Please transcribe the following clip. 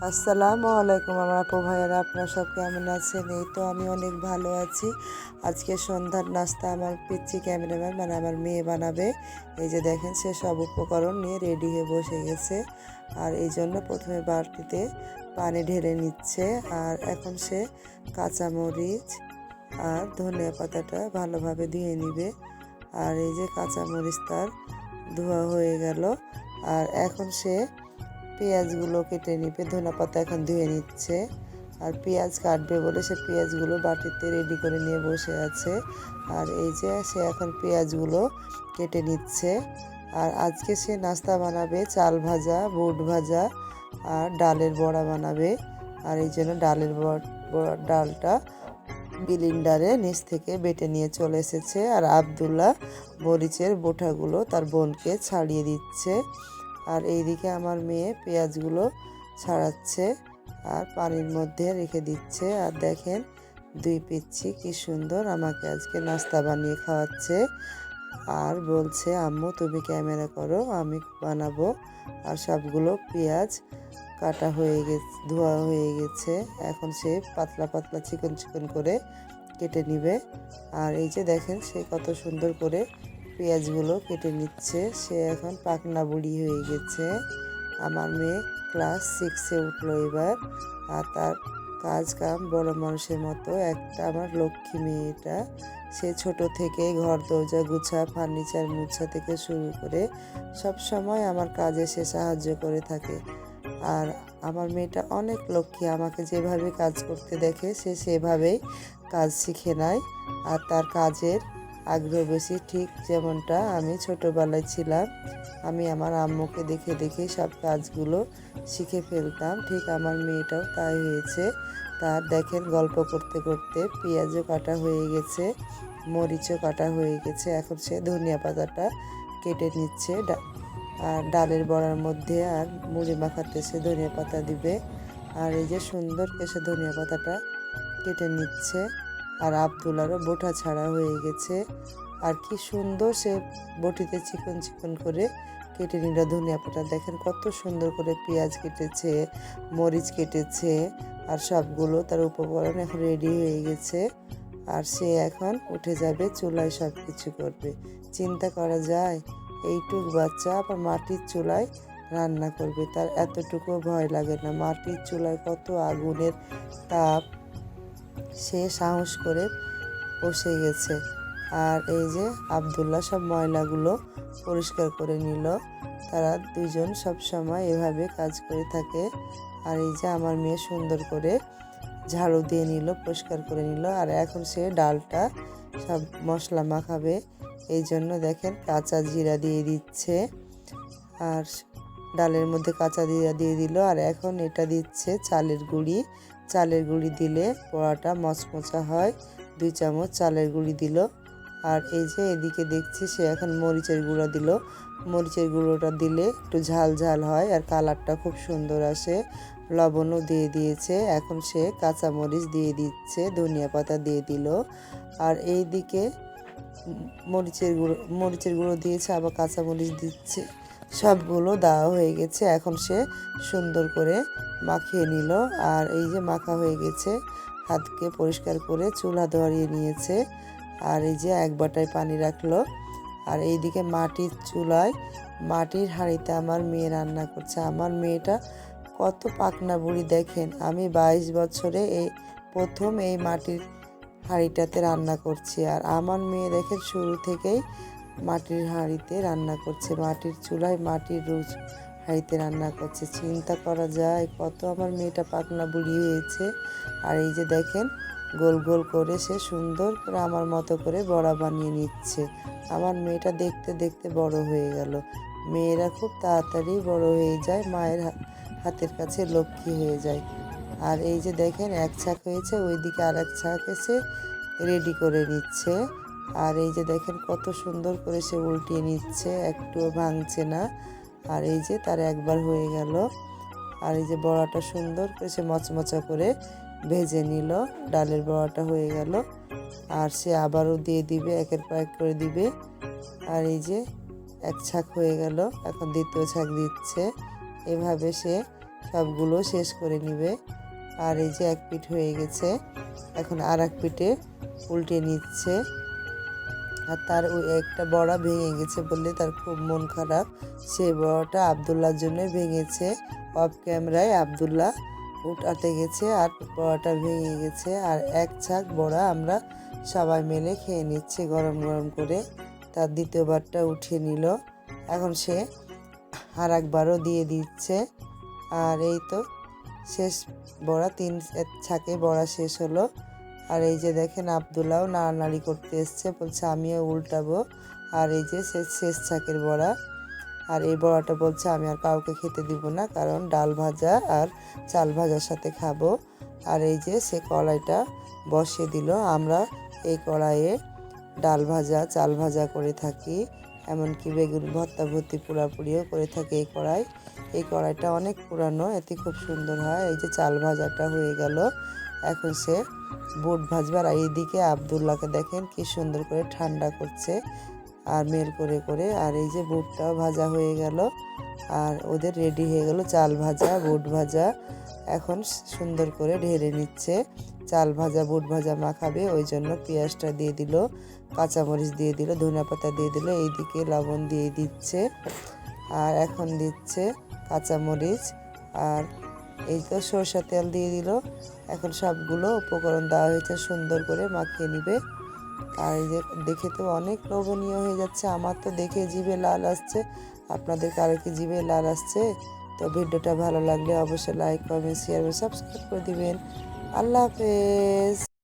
আসসালামু আলাইকুম আমার আপু ভাইয়েরা, আপনারা সব কেমন আছেন? এই তো আমি অনেক ভালো আছি। আজকে সন্ধ্যার নাস্তা আমার পিচ্চি ক্যামেরাম্যান মানে আমার মেয়ে বানাবে। এই যে দেখেন, সে সব উপকরণ নিয়ে রেডি হয়ে বসে গেছে। আর এই জন্য প্রথমে বালতিতে পানি ঢেলে নিচ্ছে। আর এখন সে কাঁচামরিচ আর ধনিয়া পাতাটা ভালোভাবে ধুয়ে নিবে। আর এই যে কাঁচামরিচ তার ধোয়া হয়ে গেল। আর এখন সে পেঁয়াজগুলো কেটে নিবে। ধনেপাতা এখন ধুয়ে নিচ্ছে। আর পেঁয়াজ কাটবে বলে সে পেঁয়াজগুলো বাটিতে রেডি করে নিয়ে বসে আছে। আর এই যে সে এখন পেঁয়াজগুলো কেটে নিচ্ছে। আর আজকে সে নাস্তা বানাবে চাল ভাজা, বুট ভাজা আর ডালের বড়া বানাবে। আর এই জন্য ডালটা বিলিন্ডারে নিচ থেকে বেটে নিয়ে চলে এসেছে। আর আব্দুল্লাহ মরিচের বোঁটাগুলো তার বোনকে ছাড়িয়ে দিচ্ছে। আর এইদিকে আমার মেয়ে পেঁয়াজগুলো ছাড়াচ্ছে আর পানির মধ্যে রেখে দিচ্ছে। আর দেখেন, দুই পিচ্ছি কি সুন্দর আমাকে আজকে নাস্তা বানিয়ে খাওয়াচ্ছে। আর বলছে, আম্মু তুমি ক্যামেরা করো, আমি বানাবো। আর সবগুলো পেঁয়াজ কাটা হয়ে গেছে, ধোয়া হয়ে গেছে। এখন সে পাতলা পাতলা চিকন চিকন করে কেটে নিবে। আর এই যে দেখেন, সে কত সুন্দর করে পেঁয়াজগুলো কেটে নিচ্ছে। সে এখন পাকনা বুড়ি হয়ে গেছে। আমার মেয়ে ক্লাস 6-এ উঠলো এবার। আর তার কাজ কাম বড় মানুষের মতো। একটা আমার লক্ষ্মী মেয়েটা, সে ছোট থেকে ঘর দরজা গুছা, ফার্নিচার মুছা থেকে শুরু করে সব সময় আমার কাজে সে সাহায্য করে থাকে। আর আমার মেয়েটা অনেক লক্ষ্মী, আমাকে যেভাবে কাজ করতে দেখে সে সেভাবেই কাজ শিখে নেয়। আর তার কাজের আগ্রহ বেশি, ঠিক যেমনটা আমি ছোটোবেলায় ছিলাম। আমি আমার আম্মুকে দেখে দেখে সব কাজগুলো শিখে ফেলতাম, ঠিক আমার মেয়েটাও তাই হয়েছে। তার দেখেন, গল্প করতে করতে পেঁয়াজও কাটা হয়ে গেছে, মরিচও কাটা হয়ে গেছে। এখন সে ধনিয়া পাতাটা কেটে নিচ্ছে। আর ডালের বড়ার মধ্যে আর মুড়ি মাখাতে সে ধনিয়া পাতা দিবে। আর এই যে সুন্দর সে ধনিয়া পাতাটা কেটে নিচ্ছে। আর আব্দুল্লারও বোটা ছাড়া হয়ে গেছে। আর কি সুন্দর সে বটিতে চিকন চিকন করে কেটে নিল ধনিয়া পাতা। দেখেন কত সুন্দর করে পেঁয়াজ কেটেছে, মরিচ কেটেছে। আর সবগুলো তার উপকরণ এখন রেডি হয়ে গেছে। আর সে এখন উঠে যাবে, চুলায় সব কিছু করবে। চিন্তা করা যায়, এইটুক বাচ্চা আবার মাটির চুলায় রান্না করবে, তার এতটুকু ভয় লাগে না। মাটির চুলায় কত আগুনের তাপ, সে সাহস করে বসে গেছে। আর এই যে আব্দুল্লাহ সব ময়লাগুলো পরিষ্কার করে নিল। তারা দুজন সব সময় এভাবে কাজ করে থাকে। আর এই যে আমার মেয়ে সুন্দর করে ঝাড়ু দিয়ে নিল, পরিষ্কার করে নিল। আর এখন সে ডালটা সব মশলা মাখাবে। এই জন্য দেখেন কাঁচা জিরা দিয়ে দিচ্ছে। আর ডালের মধ্যে কাঁচা জিরা দিয়ে দিল। আর এখন এটা দিচ্ছে চালের গুঁড়ি। চালের গুঁড়ি দিলে পোড়াটা মচমচা হয়। 2 চামচ চালের গুঁড়ি দিল। আর এই যে এদিকে দেখছি সে এখন মরিচের গুঁড়ো দিল। মরিচের গুঁড়োটা দিলে একটু ঝাল ঝাল হয় আর কালারটা খুব সুন্দর আসে। লবণও দিয়ে দিয়েছে। এখন সে কাঁচা মরিচ দিয়ে দিচ্ছে, ধনিয়া পাতা দিয়ে দিল। আর এই দিকে মরিচের গুঁড়ো দিয়েছে, আবার কাঁচা মরিচ দিচ্ছে। সবগুলো দেওয়া হয়ে গেছে। এখন সে সুন্দর করে মাখিয়ে নিল। আর এই যে মাখা হয়ে গেছে, হাতকে পরিষ্কার করে চুলা ধরিয়ে নিয়েছে। আর এই যে এক বাটায় পানি রাখলো। আর এইদিকে মাটির চুলায়, মাটির হাঁড়িতে আমার মেয়ে রান্না করছে। আমার মেয়েটা কত পাকনা বুড়ি দেখেন। আমি 22 বছরে প্রথম এই মাটির হাঁড়িটাতে রান্না করছি। আর আমার মেয়ে দেখেন শুরু থেকেই মাটির হাঁড়িতে রান্না করছে, মাটির চুলায় মাটির হাঁড়িতে রান্না করছে। চিন্তা করা যায় কত আমার মেয়েটা পাকনা বুড়ি হয়েছে। আর এই যে দেখেন, গোল গোল করে সে সুন্দর করে আমার মতো করে বড়া বানিয়ে নিচ্ছে। আমার মেয়েটা দেখতে দেখতে বড় হয়ে গেল। মেয়েরা খুব তাড়াতাড়ি বড় হয়ে যায়, মায়ের হাতের কাছে লক্ষ্মী হয়ে যায়। আর এই যে দেখেন, এক ছাক হয়েছে, ওইদিকে আর এক ছাক এসে রেডি করে নিচ্ছে। আর এই যে দেখেন কত সুন্দর করে সে উল্টিয়ে নিচ্ছে, একটুও ভাঙছে না। আর এই যে তার একবার হয়ে গেল। আর এই যে বড়াটা সুন্দর করে সে মচমচা করে ভেজে নিল। ডালের বড়াটা হয়ে গেল। আর সে আবারও দিয়ে দিবে, একের পর এক করে দিবে। আর এই যে এক ছাক হয়ে গেল, এখন দ্বিতীয় ছাক দিচ্ছে। এভাবে সে সবগুলো শেষ করে নিবে। আর এই যে এক পিঠ হয়ে গেছে, এখন আর এক পিঠে উল্টে নিচ্ছে। আর তার ওই একটা বড়া ভেঙে গেছে বললে তার খুব মন খারাপ। সেই বড়াটা আবদুল্লার জন্য ভেঙেছে। অফ ক্যামেরায় আবদুল্লাহ উঠাতে গেছে আর বড়াটা ভেঙে গেছে। আর এক ছাক বড়া আমরা সবাই মিলে খেয়ে নিচ্ছে গরম গরম করে। তার দ্বিতীয়বারটা উঠিয়ে নিল। এখন সে আর একবারও দিয়ে দিচ্ছে। আর এই তো শেষ বড়া, 3 ছাকে বড়া শেষ হলো। আর এই যে দেখেন আবদুল্লাহও নাড়ানাড়ি করতে এসছে, বলছে আমিও উল্টাবো। আর এই যে শেষ ছাকের বড়া। আর এই বড়াটা বলছে আমি আর কাউকে খেতে দিব না, কারণ ডাল ভাজা আর চাল ভাজার সাথে খাবো। আর এই যে সে কড়াইটা বসিয়ে দিল। আমরা এই কড়াইয়ে ডাল ভাজা চাল ভাজা করে থাকি, এমনকি বেগুন ভর্তা ভর্তি পোড়াপুড়িও করে থাকি এই কড়াইটা অনেক পুরানো, এতে খুব সুন্দর হয়। এই যে চাল ভাজাটা হয়ে গেল, এখন সে বুট ভাজবে। আর এইদিকে আবদুল্লাহকে দেখেন কি সুন্দর করে ঠান্ডা করছে আর মেল করে করে। আর এই যে বুটটাও ভাজা হয়ে গেল, আর ওদের রেডি হয়ে গেল চাল ভাজা বুট ভাজা। এখন সুন্দর করে ঢেলে নিচ্ছে। চাল ভাজা বুট ভাজা মাখাবে, ওই জন্য পেঁয়াজটা দিয়ে দিল, কাঁচামরিচ দিয়ে দিল, ধনিয়া পাতা দিয়ে দিল, এইদিকে লবণ দিয়ে দিচ্ছে। আর এখন দিচ্ছে কাঁচামরিচ, আর এই তো সরষের তেল দিয়ে দিল। এখন সবগুলো উপকরণ দেওয়া হয়েছে, সুন্দর করে মাখিয়ে নিবে। আর এই যে দেখে তো অনেক লোভনীয় হয়ে যাচ্ছে, আমার তো দেখে জিভে লাল আসছে। আপনাদের কারো কি জিভে লাল আসছে? তো ভিডিওটা ভালো লাগলে অবশ্যই লাইক কমেন্ট শেয়ার সাবস্ক্রাইব করে দিবেন। আল্লাহ হাফেজ।